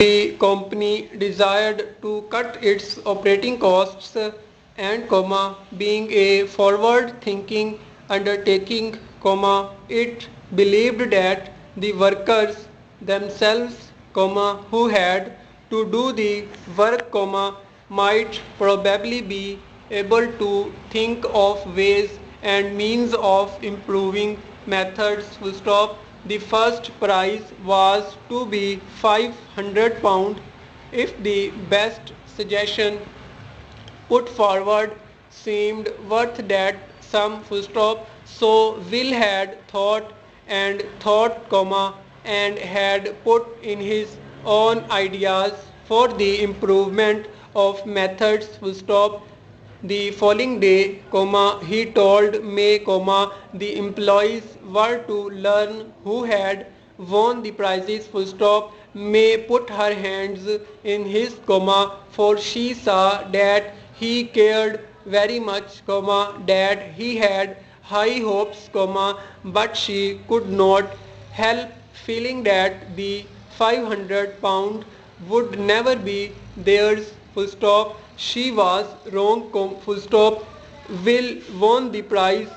The company desired to cut its operating costs and, being a forward-thinking undertaking, it believed that the workers themselves, who had to do the work, might probably be able to think of ways and means of improving methods. The first prize was to be £500 if the best suggestion put forward seemed worth that sum. So Will had thought and thought, and had put in his own ideas for the improvement of methods. The following day, he told May, the employees were to learn who had won the prizes. May put her hands in his, for she saw that he cared very much, that he had high hopes, but she could not help feeling that the £500 would never be theirs. She was wrong. Will won the prize,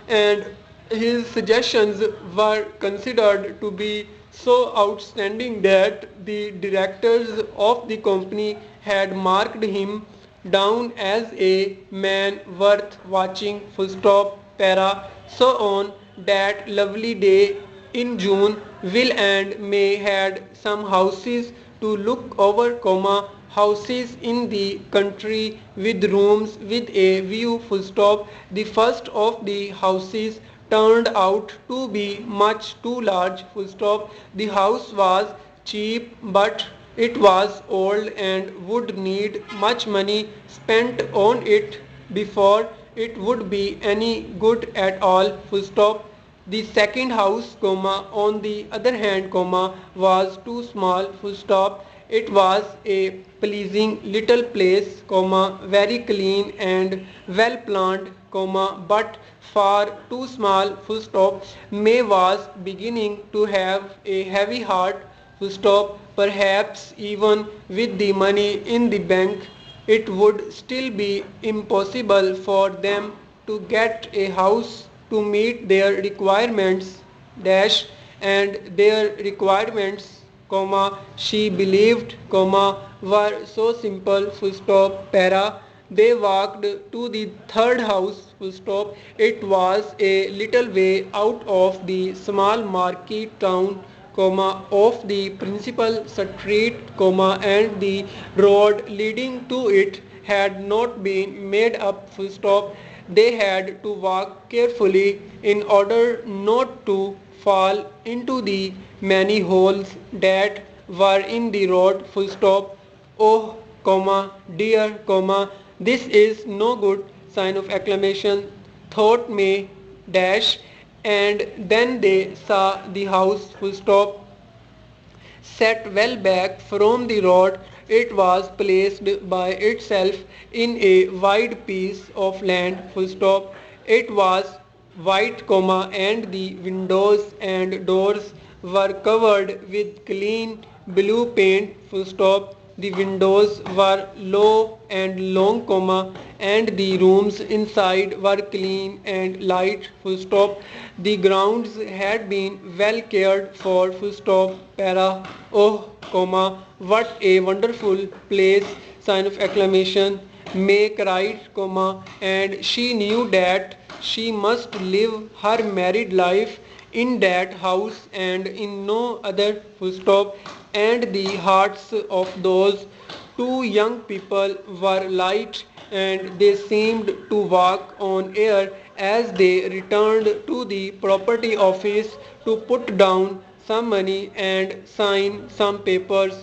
and his suggestions were considered to be so outstanding that the directors of the company had marked him down as a man worth watching. So on that lovely day in June, Will and May had some houses to look over, houses in the country with rooms with a view. The first of the houses turned out to be much too large. The house was cheap, but it was old and would need much money spent on it before it would be any good at all. The second house, on the other hand, was too small. It was a pleasing little place, very clean and well planned, but far too small. May was beginning to have a heavy heart. Perhaps even with the money in the bank, it would still be impossible for them to get a house to meet their requirements, and their requirements, she believed, were so simple. They walked to the third house. It was a little way out of the small market town, of the principal street, and the road leading to it had not been made up. They had to walk carefully in order not to fall into the many holes that were in the road. Oh, dear, this is no good. Sign of exclamation, thought May, and then they saw the house, set well back from the road. It was placed by itself in a wide piece of land. It was white, and the windows and doors were covered with clean blue paint. The windows were low and long, and the rooms inside were clean and light. The grounds had been well cared for. Oh, what a wonderful place! Sign of exclamation. May cried, and she knew that she must live her married life in that house and in no other. And the hearts of those two young people were light, and they seemed to walk on air as they returned to the property office to put down some money and sign some papers.